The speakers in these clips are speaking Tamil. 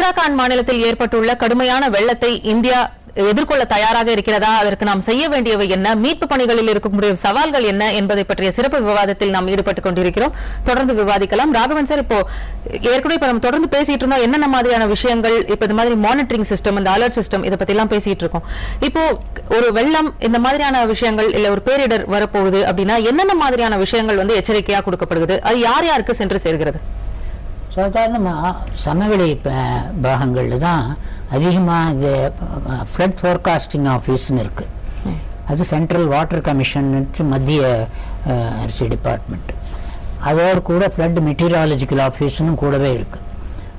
உத்தராகண்ட் மாநிலத்தில் ஏற்பட்டுள்ள கடுமையான வெள்ளத்தை இந்தியா எதிர்கொள்ள தயாராக இருக்கிறதா, அதற்கு நாம் செய்ய வேண்டியவை என்ன, மீட்பு பணிகளில் இருக்கக்கூடிய சவால்கள் என்ன என்பதை பற்றிய சிறப்பு விவாதத்தில் நாம் ஈடுபட்டுக் கொண்டிருக்கிறோம். தொடர்ந்து விவாதிக்கலாம். ராகவன் சார், இப்போ ஏற்கனவே நம்ம தொடர்ந்து பேசிட்டு இருந்தோம் என்னென்ன மாதிரியான விஷயங்கள், இப்ப இந்த மாதிரி மானிட்டரிங் சிஸ்டம், இந்த அலர்ட் சிஸ்டம், இதை பத்தி எல்லாம் பேசிட்டு இருக்கோம். இப்போ ஒரு வெள்ளம் இந்த மாதிரியான விஷயங்கள் இல்ல ஒரு பேரிடர் வரப்போகுது அப்படின்னா என்னென்ன மாதிரியான விஷயங்கள் எச்சரிக்கையா கொடுக்கப்படுகிறது, அது யார் யாருக்கு சென்று சேர்கிறது? சாதாரணமாக சமவெளி பாகங்களில் தான் அதிகமாக இந்த ஃப்ளட் ஃபோர்காஸ்டிங் ஆஃபீஸ்ன்னு இருக்குது. அது சென்ட்ரல் வாட்டர் கமிஷன், மத்திய அரசு டிபார்ட்மெண்ட், அதோடு கூட ஃப்ளட் மெட்டீரியாலஜிக்கல் ஆஃபீஸ்னு கூடவே இருக்குது.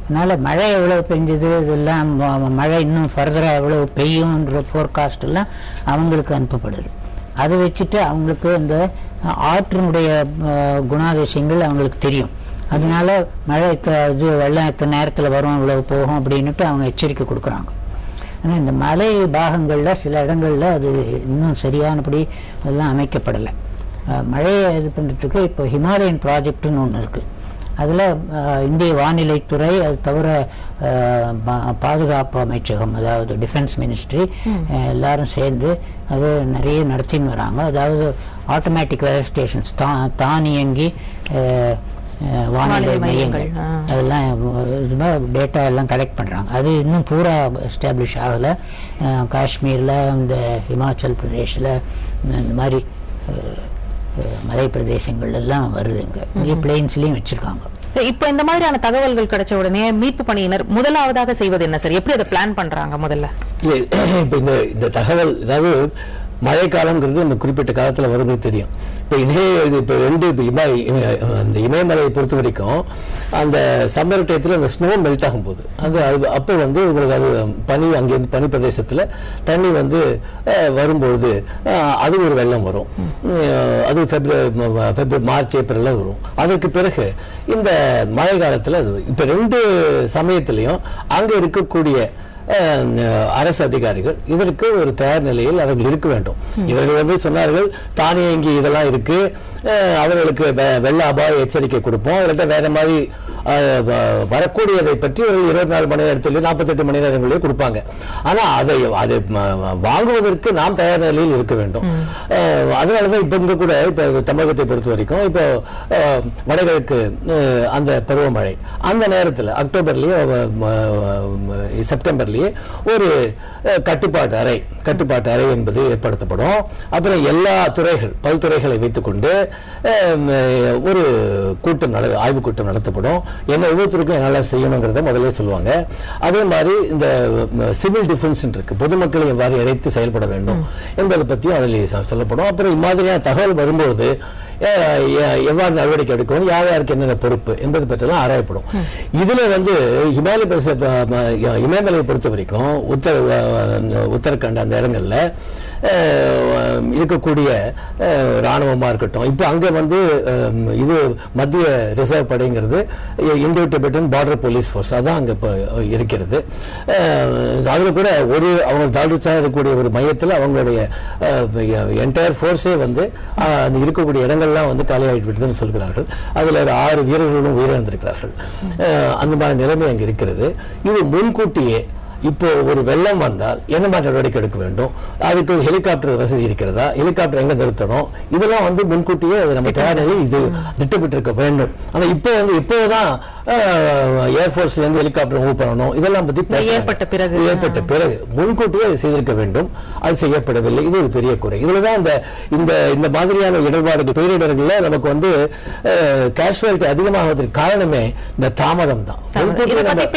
அதனால் மழை எவ்வளோ பெஞ்சது, இதெல்லாம் மழை இன்னும் ஃபர்தராக எவ்வளோ பெய்யும்ன்ற ஃபோர்காஸ்ட் எல்லாம் அவங்களுக்கு அனுப்பப்படுது. அதை வச்சுட்டு அவங்களுக்கு இந்த ஆற்றினுடைய குணாதிசயங்கள் அவங்களுக்கு தெரியும். அதனால மழை இது வெள்ளம் எத்தனை நேரத்தில் வரும், இவ்வளவு போகும் அப்படின்னுட்டு அவங்க எச்சரிக்கை கொடுக்குறாங்க. ஆனால் இந்த மலை பாகங்களில் சில இடங்களில் அது இன்னும் சரியானபடி அதெல்லாம் அமைக்கப்படலை. மழையை இது பண்ணுறதுக்கு இப்போ ஹிமாலயன் ப்ராஜெக்டுன்னு ஒன்று இருக்குது. அதில் இந்திய வானிலைத்துறை, அது தவிர பாதுகாப்பு அமைச்சகம், அதாவது டிஃபென்ஸ் மினிஸ்ட்ரி எல்லாரும் சேர்ந்து அது நிறைய நடத்தின்னு வராங்க. அதாவது ஆட்டோமேட்டிக் வெதர் ஸ்டேஷன்ஸ், தானியங்கி வானிலை மையங்கள், அதெல்லாம் டேட்டா எல்லாம் கலெக்ட் பண்ணுறாங்க. அது இன்னும் பூரா எஸ்டாப்ளிஷ் ஆகலை. காஷ்மீரில், இந்த ஹிமாச்சல் பிரதேஷில், இந்த மாதிரி மலை பிரதேசங்கள் எல்லாம் வருதுங்க. இங்கே பிளெயின்ஸ்லையும் வச்சுருக்காங்க. இப்போ இந்த மாதிரியான தகவல்கள் கிடைச்ச உடனே மீட்பு பணியினர் முதலாவதாக செய்வது என்ன சார்? எப்படி அதை பிளான் பண்றாங்க? முதல்ல இப்போ இந்த தகவல், அதாவது மழைக்காலம்ங்கிறது நம்ம குறிப்பிட்ட காலத்தில் வரும்போது தெரியும். இப்போ இப்போ ரெண்டு அந்த இமயமலையை பொறுத்த வரைக்கும் அந்த சம்மர் டயத்தில் அந்த ஸ்னோ மெல்ட் ஆகும் போது அப்போ உங்களுக்கு அது பனி, அங்கேருந்து பனி பிரதேசத்தில் தண்ணி வரும்பொழுது அது ஒரு வெள்ளம் வரும். அது பிப்ரவரி, மார்ச், ஏப்ரலில் வரும். அதற்கு பிறகு இந்த மழை காலத்தில் அது இப்போ ரெண்டு சமயத்திலையும் அங்கே இருக்கக்கூடிய அரசு அதிகாரிகள் இதற்கு ஒரு தயார் நிலையில் அவர்கள் இருக்க வேண்டும். இவர்கள் சொன்னார்கள் தானியங்கி இதெல்லாம் இருக்கு, அவர்களுக்கு வெள்ள அபாய எச்சரிக்கை கொடுப்போம், அவர்கள்ட்ட வேற மாதிரி வரக்கூடியதை பற்றி 24 மணி நேரத்திலேயே 48 மணி நேரங்களிலே கொடுப்பாங்க. ஆனா அதை வாங்குவதற்கு நாம் தயார் நிலையில் இருக்க வேண்டும். அதனாலதான் இப்ப இங்க கூட இப்ப தமிழகத்தை பொறுத்த வரைக்கும் இப்போ வடகிழக்கு அந்த பருவமழை அந்த நேரத்தில் அக்டோபர்லயே செப்டம்பர்லயே ஒரு கட்டுப்பாட்டு அறை என்பது ஏற்படுத்தப்படும். அப்புறம் எல்லா பல்துறைகளை வைத்துக் கொண்டு ஒரு ஆய்வு கூட்டம் நடத்தப்படும். என்ன ஒவ்வொருத்தருக்கும் என்னெல்லாம் செய்யணுங்கிறத முதல்ல சொல்லுவாங்க. அதே மாதிரி இந்த சிவில் டிஃபென்ஸ் இருக்கு, பொதுமக்களை எவ்வாறு இணைத்து செயல்பட வேண்டும் என்பதை பற்றியும் அதில் சொல்லப்படும். அப்புறம் இம்மாதிரியான தகவல் வரும்போது எவ்வாறு நடவடிக்கை எடுக்கணும், யார் யாருக்கு என்னென்ன பொறுப்பு என்பது பற்றிலாம் ஆராயப்படும். இதுல இமயமலையை பொறுத்த வரைக்கும் உத்தரகாண்ட் அந்த இடங்கள்ல இருக்கக்கூடிய ராணுவமா இருக்கட்டும், இப்ப அங்க இது மத்திய ரிசர்வ் படைங்கிறது, இந்தோ டிபெட்டன் பார்டர் போலீஸ் ஃபோர்ஸ், அதான் அங்க இருக்கிறது. அதுல கூட அவங்க தாழ்ச்சா இருக்கக்கூடிய ஒரு மையத்தில் அவங்களுடைய என்டையர் ஃபோர்ஸே அந்த இருக்கக்கூடிய இடங்கள்லாம் காலியாகிட்டு விட்டதுன்னு சொல்கிறார்கள். அதுல 6 வீரர்களும் உயிரிழந்திருக்கிறார்கள். அந்த மாதிரி நிலைமை அங்க இருக்கிறது. இது முன்கூட்டியே இப்போ ஒரு வெள்ளம் வந்தால் என்ன மாதிரி நடவடிக்கை எடுக்க வேண்டும், அதுக்கு ஹெலிகாப்டர் வசதி இருக்கிறதா, ஹெலிகாப்டர் எங்க நிறுத்தணும், இதெல்லாம் முன்கூட்டியே நம்ம தயார் நிலையில் இது திட்டமிட்டு இருக்க வேண்டும். ஆனா இப்போதான் ஏர்போர்ஸ்ல இருந்து ஹெலிகாப்டர் மூவ் பண்ணணும், இதெல்லாம் பத்தி ஏற்பட்ட பிறகு முன்கூட்டியே செய்திருக்க வேண்டும். அது செய்யப்படவில்லை. இது ஒரு பெரிய குறை. இதுலதான் இந்த மாதிரியான இடர்பாடுகள், பேரிடர்கள்ல நமக்கு கேஷுவாலிட்டி அதிகமாவதற்கு காரணமே இந்த தாமதம் தான்.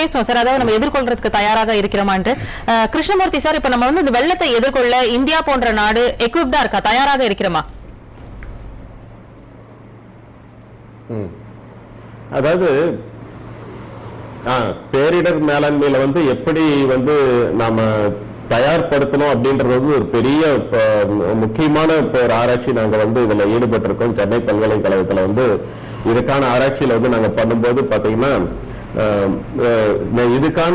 பேசுவோம் சார், அதாவது நம்ம எதிர்கொள்றதுக்கு தயாராக இருக்கிறோம். கிருஷ்ணமூர்த்தி சார், இப்ப நம்ம இந்த வெள்ளத்தை எதிர்கொள்ள இந்தியா போன்ற நாடு எக்விப்டா இருக்கா, தயாராக இருக்கிறோமா? அதாவது பேரிடர் மேலாண்மையில எப்படி நாம தயார்படுத்தணும் அப்படின்றது ஒரு பெரிய முக்கியமான ஒரு ஆராய்ச்சி நாங்க இதுல ஈடுபட்டு இருக்கோம். சென்னை பல்கலைக்கழகத்துல இதுக்கான ஆராய்ச்சியில நாங்க பண்ணும்போது பாத்தீங்கன்னா இதுக்கான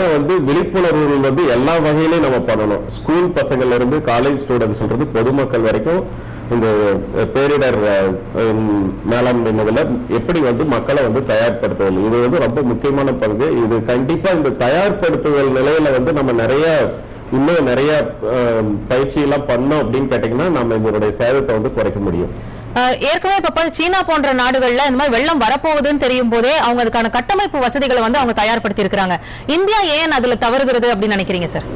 விழிப்புணர்வு எல்லா வகையிலையும் நம்ம பண்ணணும். ஸ்கூல் பசங்கள்ல இருந்து காலேஜ் ஸ்டூடெண்ட்ஸ் பொதுமக்கள் வரைக்கும் இந்த பேரிடர் மேலாண்மையில எப்படி வந்து மக்களை வந்து தயார்படுத்துதல், இது வந்து ரொம்ப முக்கியமான பங்கு. இது கண்டிப்பா இந்த தயார்படுத்துதல் நிலையில வந்து நம்ம இன்னும் நிறைய பயிற்சி எல்லாம் பண்ணோம் அப்படின்னு கேட்டீங்கன்னா நம்ம இதனுடைய சேதத்தை வந்து குறைக்க முடியும். ஏற்கனவே இப்ப சீனா போன்ற நாடுகள்ல இந்த மாதிரி வெள்ளம் வரப்போகுதுன்னு தெரியும் போதே அவங்க அதுக்கான கட்டமைப்பு வசதிகளை வந்து அவங்க தயார்படுத்தி இருக்கிறாங்க. இந்தியா ஏன் அதுல தவறுகிறது அப்படின்னு நினைக்கிறீங்க சார்?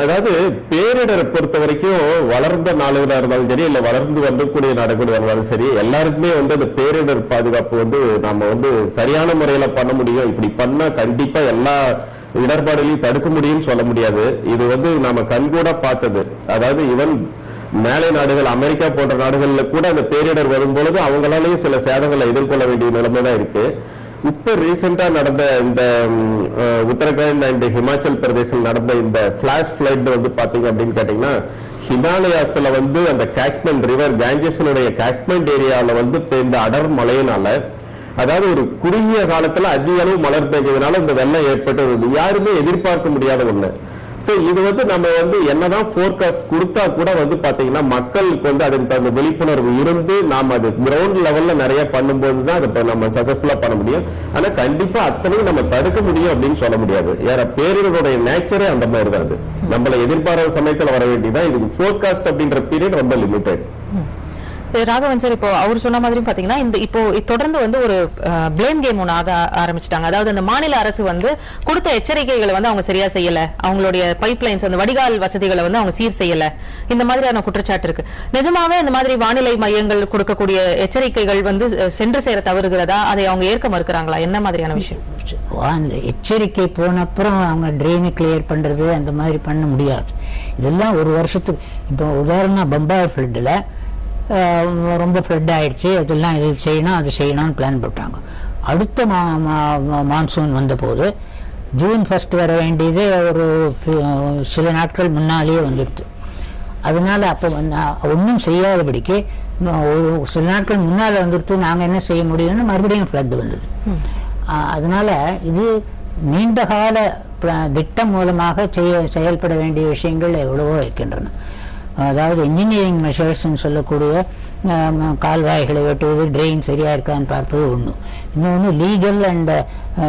அதாவது பேரிடரை பொறுத்த வரைக்கும் வளர்ந்த நாடுகளா இருந்தாலும் சரி, இல்ல வளர்ந்து வரக்கூடிய நாடுகளா இருந்தாலும் சரி, எல்லாருக்குமே வந்து அந்த பேரிடர் பாதுகாப்பு வந்து நாம வந்து சரியான முறையில பண்ண முடியும். இப்படி பண்ணா கண்டிப்பா எல்லா இடர்பாடுகளையும் தடுக்க முடியும்னு சொல்ல முடியாது. இது வந்து நாம கண்கூட பார்த்தது. அதாவது ஈவன் மேலை நாடுகள், அமெரிக்கா போன்ற நாடுகள்ல கூட அந்த பேரிடர் வரும்பொழுது அவங்களாலேயும் சில சேதங்களை எதிர்கொள்ள வேண்டிய நிலைமை தான் இருக்கு. இப்ப ரீசெண்டா நடந்த இந்த உத்தரகாண்ட் அண்ட் ஹிமாச்சல் பிரதேசம் நடந்த இந்த பிளாஷ் பிளட் வந்து பாத்தீங்க அப்படின்னு கேட்டீங்கன்னா, ஹிமாலயாஸ்ல வந்து அந்த காஷ்மீர் ரிவர் கேஞ்சஸினுடைய காஷ்மீர் ஏரியாவில் வந்து இந்த அடர் மழையினால, அதாவது ஒரு குறுகிய காலத்துல அதிக அளவு மழை பெய்ஞ்சதுனால இந்த வெள்ளம் ஏற்பட்டது யாருமே எதிர்பார்க்க முடியாத ஒண்ணு. சோ இது வந்து நம்ம வந்து என்னதான் போர்காஸ்ட் கொடுத்தா கூட வந்து பாத்தீங்கன்னா மக்களுக்கு வந்து அதுக்கு தகுந்த விழிப்புணர்வு இருந்து நாம அது கிரவுண்ட் லெவல்ல நிறைய பண்ணும்போதுதான் அதை நம்ம சக்சஸ்ஃபுல்லா பண்ண முடியும். ஆனா கண்டிப்பா அத்தனையும் நம்ம தடுக்க முடியும் அப்படின்னு சொல்ல முடியாது. ஏற பேரிடருடைய நேச்சரே அந்த மாதிரி தான். அது நம்மள எதிர்பாராத சமயத்துல வர வேண்டியதான். இது போர்காஸ்ட் அப்படின்ற பீரியட் ரொம்ப லிமிடெட். ராகவன் சார், இப்போ அவர் சொன்ன மாதிரி பாத்தீங்கன்னா இந்த இப்போ தொடர்ந்து வந்து ஒரு பிளேம் கேம் ஒன்று ஆக ஆரம்பிச்சிட்டாங்க. அதாவது அந்த மாநில அரசு வந்து கொடுத்த எச்சரிக்கைகளை வந்து அவங்க சரியா செய்யல, அவங்களுடைய பைப் லைன்ஸ் அந்த வடிகால் வசதிகளை வந்து அவங்க சீர் செய்யல, இந்த மாதிரியான குற்றச்சாட்டு இருக்கு. நிஜமாவே இந்த மாதிரி வானிலை மையங்கள் கொடுக்கக்கூடிய எச்சரிக்கைகள் வந்து சென்று சேர தவறுகிறதா, அதை அவங்க ஏற்க மறுக்கிறாங்களா, என்ன மாதிரியான விஷயம்? எச்சரிக்கை போன அப்புறம் அவங்க ட்ரெயினை கிளியர் பண்றது அந்த மாதிரி பண்ண முடியாது. இதெல்லாம் ஒரு வருஷத்துக்கு. இப்போ உதாரணம் பம்பாய் ஃபிளட்ல ரொம்ப ஃப்ளட் ஆயிடுச்சு, அதெல்லாம் இது செய்யணும் அது செய்யணும்னு பிளான் போட்டாங்க. அடுத்த மான்சூன் வந்த போது ஜூன் 1 வர வேண்டியது ஒரு சில நாட்கள் முன்னாலேயே வந்துடுது. அதனால அப்போ ஒன்றும் செய்யாதபடிக்கு ஒரு சில நாட்கள் முன்னால் வந்துடுத்து, நாங்கள் என்ன செய்ய முடியும்னு மறுபடியும் ஃப்ளட் வந்தது. அதனால இது நீண்டகால திட்டம் மூலமாக செயல்பட வேண்டிய விஷயங்கள் எவ்வளவோ இருக்கின்றன. அதாவது இன்ஜினியரிங் மெஷர்ஸ் சொல்லக்கூடிய கால்வாய்களை வெட்டுவது, ட்ரெயின் சரியா இருக்கான்னு பார்ப்பது ஒன்று. இன்னொன்று லீகல் அண்ட்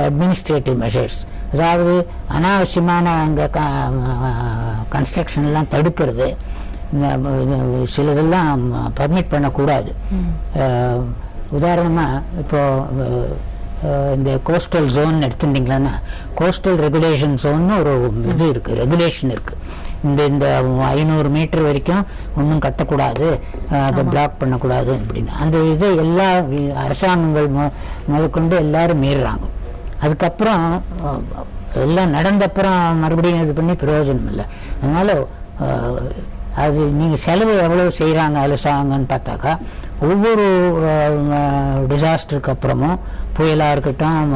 அட்மினிஸ்ட்ரேட்டிவ் மெஷர்ஸ், அதாவது அனாவசியமான அங்கே கன்ஸ்ட்ரக்ஷன் எல்லாம் தடுக்கிறது, சிலதெல்லாம் பர்மிட் பண்ணக்கூடாது. உதாரணமா இப்போ இந்த கோஸ்டல் ஜோன் எடுத்துட்டீங்களா, கோஸ்டல் ரெகுலேஷன் ஜோன் ஒரு இது இருக்கு, ரெகுலேஷன் இருக்கு. இந்த 500 மீட்டர் வரைக்கும் ஒன்றும் கட்டக்கூடாது, அதை பிளாக் பண்ணக்கூடாது அப்படின்னு. அந்த இதை எல்லா அரசாங்கங்கள் முதற்கொண்டு எல்லாரும் மீறுறாங்க. அதுக்கப்புறம் எல்லாம் நடந்தப்புறம் மறுபடியும் இது பண்ணி பிரயோஜனம் இல்லை. அதனால அது நீங்க செலவு எவ்வளவு செய்யறாங்க அரசாங்கன்னு பார்த்தாக்கா, ஒவ்வொரு டிசாஸ்டருக்கு அப்புறமும் புயலா இருக்கட்டும்,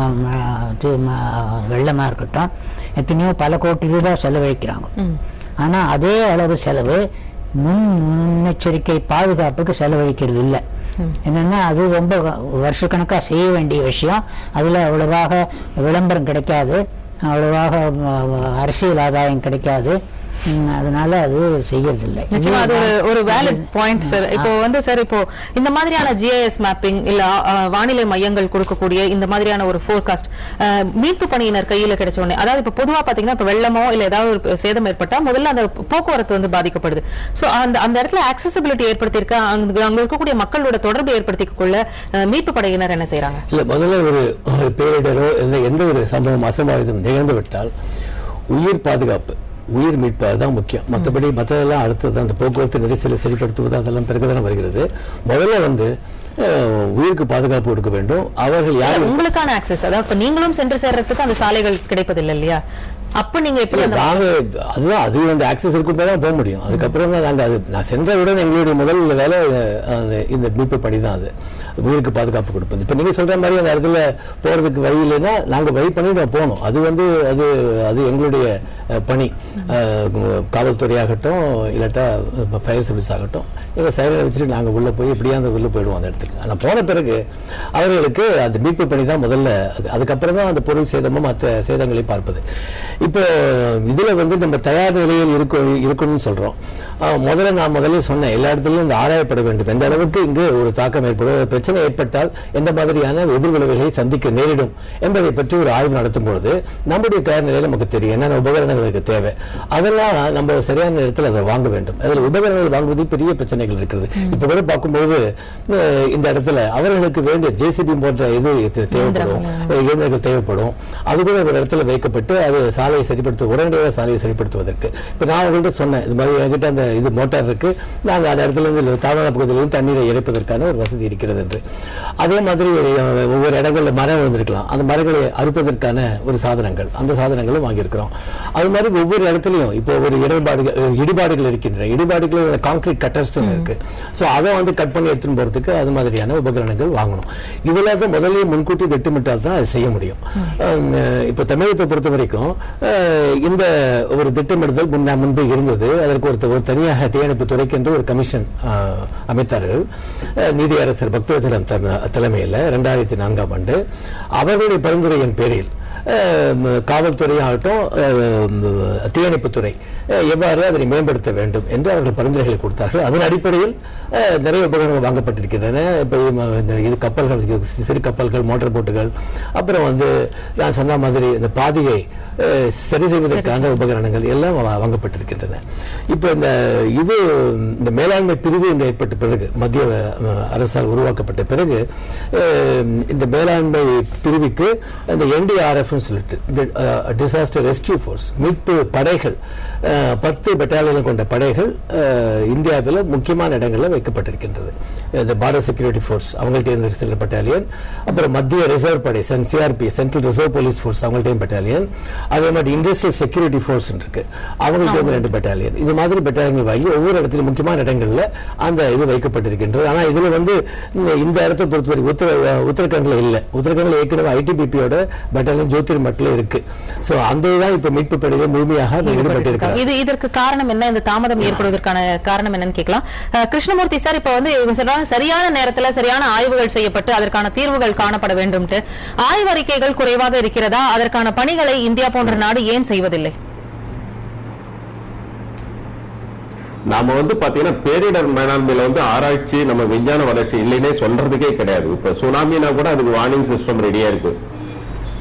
வெள்ளமா இருக்கட்டும், எத்தனையோ பல கோடி ரூபாய் செலவழிக்கிறாங்க. ஆனா அதே அளவு செலவு முன்னெச்சரிக்கை பாதுகாப்புக்கு செலவழிக்கிறது இல்லை. என்னன்னா அது ரொம்ப வருஷக்கணக்கா செய்ய வேண்டிய விஷயம். அதுல அவ்வளவாக விளம்பரம் கிடைக்காது, அவ்வளவாக அரசியல் ஆதாயம் கிடைக்காது. அதனால அது செய்யறதில்லை. நிச்சயமா அது ஒரு வேலிட் பாயிண்ட் சார். இப்போ வந்து சார், இப்போ இந்த மாதிரியான ஜிஐஎஸ் மேப்பிங் இல்ல வானிலை மையங்கள் கொடுக்கக்கூடிய இந்த மாதிரியான ஒரு ஃபோர்காஸ்ட் மீட்பு பணியினர் கையில கிடைச்ச உடனே, அதாவது இப்ப பொதுவா பாத்தீங்கன்னா இப்ப வெள்ளமோ இல்ல ஏதாவது ஒரு சேதம் ஏற்பட்டா முதல்ல அந்த போக்குவரத்து வந்து பாதிக்கப்படுது. சோ அந்த இடத்துல ஆக்சசிபிலிட்டி ஏற்படுத்தி இருக்க, அங்க இருக்கக்கூடிய மக்களோட தொடர்பு ஏற்படுத்திக்கொள்ள மீட்பு படையினர் என்ன செய்யறாங்க? இல்ல, முதல்ல ஒரு பேரிடரோ எந்த ஒரு சம்பவம் அசம்பாவிதம் நிகழ்ந்து விட்டால் உயிர் பாதுகாப்பு, உயிர் மீட்பு அதுதான் முக்கியம். மற்றபடி மற்றதெல்லாம் அடுத்தது அந்த போக்குவரத்து நெரிசலை சரிப்படுத்துவது அதெல்லாம் பிறகுதானே வருகிறது. முதல்ல வந்து உயிருக்கு பாதுகாப்பு கொடுக்க வேண்டும். அவர்கள் யார் உங்களுக்கான ஆக்சஸ், அதாவது நீங்களும் சென்று சேர்றதுக்கு அந்த சாலைகள் கிடைப்பதில்லை இல்லையா? அப்ப நீங்க எப்படி அதுதான் அது வந்து ஆக்சஸ் இருக்கும் தான் போக முடியும். அதுக்கப்புறம் தான் நாங்க அது நான் சென்றவுடன் எங்களுடைய முதல் வேலை இந்த மீட்பு பணி தான் அது. உயிருக்கு பாதுகாப்பு கொடுப்பது. இப்ப நீங்க சொல்ற மாதிரி அந்த இடத்துல போறதுக்கு வழி இல்லைன்னா நாங்க வழி பண்ணிட்டு போனோம். அது அது எங்களுடைய பணி. காவல்துறையாகட்டும் இல்லாட்டா ஃபயர் சர்வீஸ் ஆகட்டும், எங்க சைரனை வச்சுட்டு நாங்க உள்ள போய் எப்படியா அந்த உள்ள போயிடுவோம் அந்த இடத்துக்கு. ஆனா போன பிறகு அவர்களுக்கு அந்த மீட்பு பணி தான் முதல்ல. அதுக்கப்புறம் தான் அந்த பொருள் சேதமும் மற்ற சேதங்களை பார்ப்பது. இப்போ இதுல நம்ம தயார் நிலையில் இருக்கணும்னு சொல்றோம். முதல்ல சொன்னேன், எல்லா இடத்துலயும் இந்த ஆராயப்பட வேண்டும். எந்த அளவுக்கு இங்கு ஒரு தாக்கம் ஏற்படும், பிரச்சனை ஏற்பட்டால் எந்த மாதிரியான எதிர்விளைவுகளை சந்திக்க நேரிடும் என்பதை பற்றி ஒரு ஆய்வு நடத்தும் பொழுது நம்முடைய தயார் நிலையில் நமக்கு தெரியும் என்னென்ன உபகரணங்களுக்கு தேவை. அதெல்லாம் நம்ம சரியான நேரத்தில் அதை வாங்க வேண்டும். அதில் உபகரணங்கள் வாங்குவது பெரிய பிரச்சனைகள் இருக்கிறது. இப்ப கூட பார்க்கும்போது இந்த இடத்துல அவர்களுக்கு வேண்டிய ஜேசிபி போன்ற இது தேவைப்படும், இயந்திரங்கள் தேவைப்படும். அது கூட ஒரு இடத்துல வைக்கப்பட்டு அது சாலையை உடனடியாக சாலையை சரிப்படுத்துவதற்கு. இப்ப நான் அவங்கள்ட்ட சொன்னேன், இது மாதிரி என்கிட்ட அந்த இது மோட்டார் இருக்கு, நாங்கள் அந்த இடத்துல இருந்து தாழ்வான பகுதியிலிருந்து தண்ணீரை இறைப்பதற்கான ஒரு வசதி இருக்கிறது என்று. அதே மாதிரி ஒவ்வொரு இடங்களில் மரம் விழுந்திருக்கலாம், அந்த மரங்களை அறுப்பதற்கான ஒரு சாதனங்கள், அந்த சாதனங்களும் வாங்கியிருக்கிறோம். அது மாதிரி ஒவ்வொரு இடத்துலையும் இப்போ ஒரு இடிபாடுகள் இருக்கின்றன, இடிபாடுகள் கான்கிரீட் கட்டர்ஸ் இருக்கு. ஸோ அதை கட் பண்ணி எடுத்துன்னு போறதுக்கு அது மாதிரியான உபகரணங்கள் வாங்கணும். இதுல தான் முதலே முன்கூட்டி திட்டமிட்டால் தான் அதை செய்ய முடியும். இப்போ தமிழகத்தை பொறுத்த வரைக்கும் இந்த ஒரு திட்டமிடுதல் முன்பு இருந்தது. அதற்கு ஒரு தனியாக தீயணைப்பு துறைக்கு என்று ஒரு கமிஷன் அமைத்தார்கள். நீதியரசர் பக்தவச்சலம் தலைமையில் 2004ஆம் ஆண்டு. அவர்களுடைய பரிந்துரையின் பேரில் காவல்துறையாகட்டும் தீயணைப்புத்துறை எவ்வாறு அதனை மேம்படுத்த வேண்டும் என்று அவர்கள் பரிந்துரைகளை கொடுத்தார்கள். அதன் அடிப்படையில் நிறைய உபகரணங்கள் வாங்கப்பட்டிருக்கின்றன. இப்போ இது கப்பல்கள், சிறு கப்பல்கள், மோட்டார் போட்டுகள், அப்புறம் நான் சொன்ன மாதிரி இந்த பாதையை சரி செய்வதற்கான உபகரணங்கள் எல்லாம் வாங்கப்பட்டிருக்கின்றன. இப்போ இந்த மேலாண்மை பிரிவு ஏற்பட்ட பிறகு, மத்திய அரசால் உருவாக்கப்பட்ட பிறகு, இந்த மேலாண்மை பிரிவுக்கு இந்த NDRF சொல்லிட்டு டிசாஸ்டர் ரெஸ்கியூ போர்ஸ், மீட்பு படைகள், 10 பெட்டாலியன் கொண்ட படைகள் இந்தியாவில் முக்கியமான இடங்களில் வைக்கப்பட்டிருக்கின்றது. இந்த பார்டர் செக்யூரிட்டி போர்ஸ் அவங்கள்ட்ட இருந்து சில பெட்டாலியன், அப்புறம் மத்திய ரிசர்வ் படை CRP central reserve police force அவங்கள்ட்டையும் பெட்டாலியன், அதே மாதிரி இண்டஸ்ட்ரியல் செக்யூரிட்டி போர்ஸ் இருக்கு அவங்கள்ட்ட 2 பெட்டாலியன். இது மாதிரி பெட்டாலியன் வாங்கி ஒவ்வொரு இடத்திலும் முக்கியமான இடங்கள்ல அந்த இது வைக்கப்பட்டிருக்கின்றது. ஆனா இதுல இந்த இடத்தை பொறுத்தவரை உத்தரகாண்ட்ல இல்ல. உத்தரகாண்ட்ல ஏற்கனவே ITBP-யோட பெட்டாலியன் ஜோதிர்மட்டில் இருக்கு. சோ அந்த தான் இப்ப மீட்பு படையில் முழுமையாக ஈடுபட்டிருக்கிறார். இதற்கு காரணம் என்ன, இந்த தாமதம் ஏற்படுவதற்கான காரணம் என்னன்னு கேட்கலாம். கிருஷ்ணமூர்த்தி சார், இப்ப சொல்றாங்க சரியான நேரத்துல சரியான ஆய்வுகள் செய்யப்பட்டு அதற்கான தீர்வுகள் காணப்பட வேண்டும். ஆய்வறிக்கைகள் குறைவாக இருக்கிறதா? அதற்கான பணிகளை இந்தியா போன்ற நாடு ஏன் செய்வதில்லை? நாம பாத்தீங்கன்னா பேரிடர் மேலாண்மையில ஆராய்ச்சி, நம்ம விஞ்ஞான வளர்ச்சி இல்லைன்னே சொல்றதுக்கே கிடையாது. இப்ப சுனாமினா கூட அதுக்கு வார்னிங் சிஸ்டம் ரெடியா இருக்கு.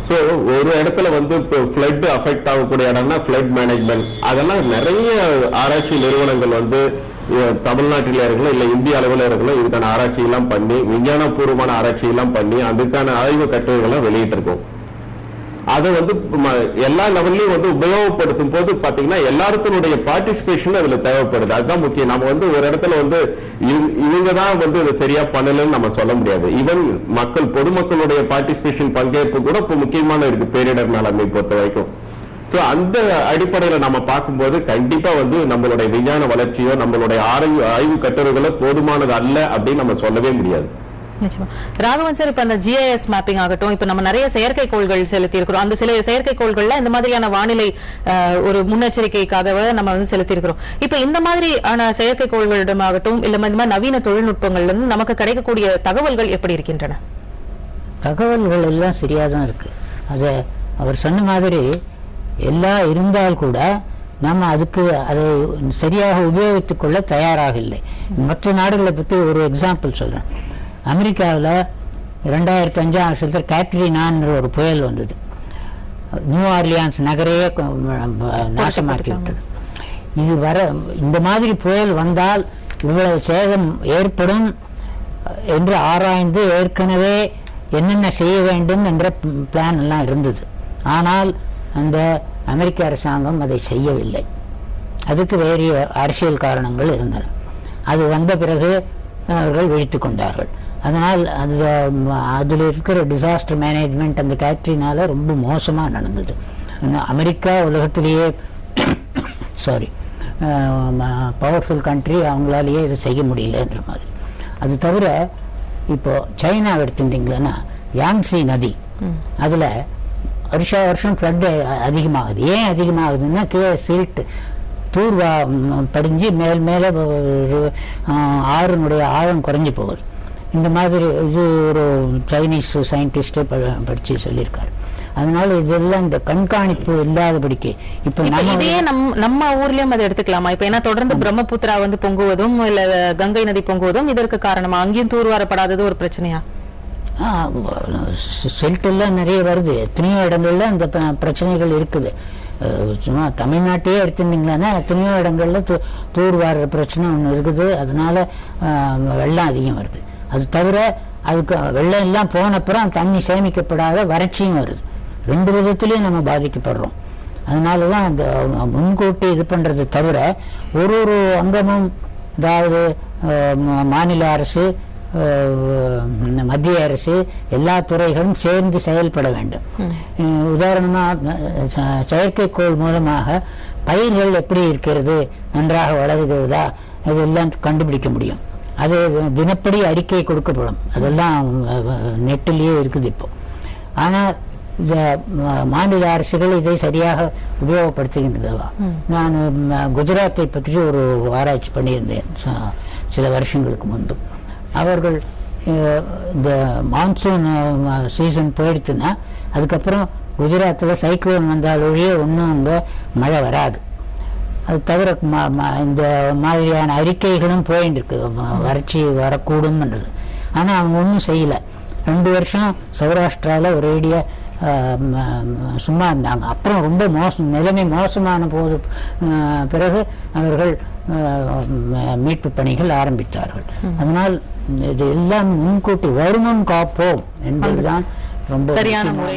சோ ஒரு இடத்துல ஃபிளட் அஃபெக்ட் ஆகக்கூடிய இடம்னா ஃபிளட் மேனேஜ்மெண்ட், அதெல்லாம் நிறைய ஆராய்ச்சி நிறுவனங்கள் தமிழ்நாட்டில இருக்கலாம், இல்ல இந்திய அளவில் இருக்கலாம், இதுக்கான ஆராய்ச்சி எல்லாம் பண்ணி, விஞ்ஞானபூர்வமான ஆராய்ச்சி எல்லாம் பண்ணி அதுக்கான ஆய்வு கட்டுரைகளை வெளியிட்டு இருக்கோம். அதை எல்லா லெவல்லையும் உபயோகப்படுத்தும் போது பாத்தீங்கன்னா எல்லாருடைய பார்ட்டிசிபேஷன் அதுல தேவைப்படுது. அதுதான் முக்கியம். நம்ம ஒரு இடத்துல இவங்கதான் இதை சரியா பண்ணலன்னு நம்ம சொல்ல முடியாது. ஈவன் பொதுமக்களுடைய பார்ட்டிசிபேஷன் பங்கேற்பு கூட இப்ப முக்கியமான இருக்கு பேரிடர் மேலாண்மை பொறுத்த வரைக்கும். சோ அந்த அடிப்படையில நம்ம பார்க்கும்போது கண்டிப்பா நம்மளுடைய விஞ்ஞான வளர்ச்சியோ நம்மளுடைய ஆய்வு கட்டுரைகளோ போதுமானது அல்ல அப்படின்னு நம்ம சொல்லவே முடியாது. ராகவன் சார், இப்ப அந்த GIS மேப்பிங் ஆகட்டும், இப்ப நம்ம நிறைய செயற்கைக்கோள்கள் செலுத்தி இருக்கிறோம். அந்த சில செயற்கைக்கோள்கள்ல இந்த மாதிரியான வானிலை ஒரு முன்னெச்சரிக்கைக்காக நம்ம செலுத்தி இருக்கிறோம். இப்ப இந்த மாதிரியான செயற்கைக்கோள்களிடமாகட்டும் இல்ல இந்த மாதிரி நவீன தொழில்நுட்பங்கள்ல இருந்து நமக்கு கிடைக்கக்கூடிய தகவல்கள் எப்படி இருக்கின்றன? தகவல்கள் எல்லாம் சரியாதான் இருக்கு. அது அவர் சொன்ன மாதிரி எல்லாம் இருந்தால் கூட நம்ம அதுக்கு அதை சரியாக உபயோகித்துக் கொள்ள தயாராக இல்லை. மற்ற நாடுகளை பற்றி ஒரு எக்ஸாம்பிள் சொல்றேன். அமெரிக்காவில் 2005ஆம் வருஷத்தில் கேட்ரினான்னு ஒரு புயல் வந்தது. நியூ ஆர்லியான்ஸ் நகரையே நாசமாக்கி விட்டது. இந்த மாதிரி புயல் வந்தால் இவ்வளவு சேதம் ஏற்படும் என்று ஆராய்ந்து ஏற்கனவே என்னென்ன செய்ய வேண்டும் என்ற பிளான் எல்லாம் இருந்தது. ஆனால் அந்த அமெரிக்க அரசாங்கம் அதை செய்யவில்லை. அதுக்கு வேறு அரசியல் காரணங்கள் இருந்தன. அது வந்த பிறகு அவர்கள் விழித்துக் கொண்டார்கள். அதனால் அதில் இருக்கிற டிசாஸ்டர் மேனேஜ்மெண்ட் அந்த கேட்ரினால ரொம்ப மோசமாக நடந்தது. அமெரிக்கா உலகத்திலேயே பவர்ஃபுல் கண்ட்ரி, அவங்களாலேயே இதை செய்ய முடியலன்ற மாதிரி. அது தவிர இப்போ சைனா எடுத்துட்டீங்களன்னா யாங்ஸி நதி, அதுல வருஷம் ஃப்ளட் அதிகமாகுது. ஏன் அதிகமாகுதுன்னா கீழே சில்ட் தூர்வா படிஞ்சு மேல ஆறுனுடைய ஆழம் குறைஞ்சி போகுது. இந்த மாதிரி இது ஒரு சைனீஸ் சயின்டிஸ்டே படிச்சு சொல்லியிருக்காரு. அதனால இதெல்லாம் இந்த கண்காணிப்பு இல்லாதபடிக்கு இப்ப இதையே நம்ம ஊர்லயும் அதை எடுத்துக்கலாமா? இப்ப ஏன்னா தொடர்ந்து பிரம்மபுத்திரா வந்து பொங்குவதும் இல்ல கங்கை நதி பொங்குவதும் இதற்கு காரணமா? அங்கேயும் தூர்வாரப்படாதது ஒரு பிரச்சனையா? சில்ட் எல்லாம் நிறைய வருது, எத்தனையோ இடங்கள்ல அந்த பிரச்சனைகள் இருக்குது. சும்மா தமிழ்நாட்டையே எடுத்துட்டீங்கன்னா எத்தனையோ இடங்கள்ல தூர்வார பிரச்சனை ஒண்ணு இருக்குது. அதனால வெள்ளம் அதிகம் வருது. அது தவிர அதுக்கு வெள்ளம் எல்லாம் போனப்புறம் தண்ணி சேமிக்கப்படாத வறட்சியும் வருது. 2 விதத்திலையும் நம்ம பாதிக்கப்படுறோம். அதனாலதான் அந்த முன்கூட்டி இது பண்றது தவிர ஒரு அங்கமும், அதாவது மாநில அரசு, மத்திய அரசு, எல்லா துறைகளும் சேர்ந்து செயல்பட வேண்டும். உதாரணமா செயற்கைக்கோள் மூலமாக பயிர்கள் எப்படி இருக்கிறது, நன்றாக வளர்கிறதா, இதெல்லாம் கண்டுபிடிக்க முடியும். அது தினப்படி அறிக்கை கொடுக்கப்படும். அதெல்லாம் நெட்டிலேயே இருக்குது இப்போ. ஆனால் இந்த மாநில அரசுகள் இதை சரியாக உபயோகப்படுத்துகின்றதா? நான் குஜராத்தை பற்றி ஒரு ஆராய்ச்சி பண்ணியிருந்தேன் சில வருஷங்களுக்கு முன்பு. அவர்கள் இந்த மான்சூன் சீசன் போயிடுச்சுன்னா அதுக்கப்புறம் குஜராத்தில் சைக்ளோன் வந்தாலொழிய ஒன்றும் அங்கே மழை வராது. அது தவிர இந்த மாதிரியான அறிக்கைகளும் போயிட்டு இருக்கு, வறட்சி வரக்கூடும்ன்றது. ஆனால் அவங்க ஒன்றும் செய்யலை. 2 வருஷம் சௌராஷ்டிரால ஒரேடியா சும்மா இருந்தாங்க. அப்புறம் ரொம்ப நிலைமை மோசமான போது பிறகு அவர்கள் மீட்பு பணிகள் ஆரம்பித்தார்கள். அதனால் இது எல்லாம் முன்கூட்டி வருமுன் காப்போம் என்பதுதான் ரொம்ப சரியான முறை.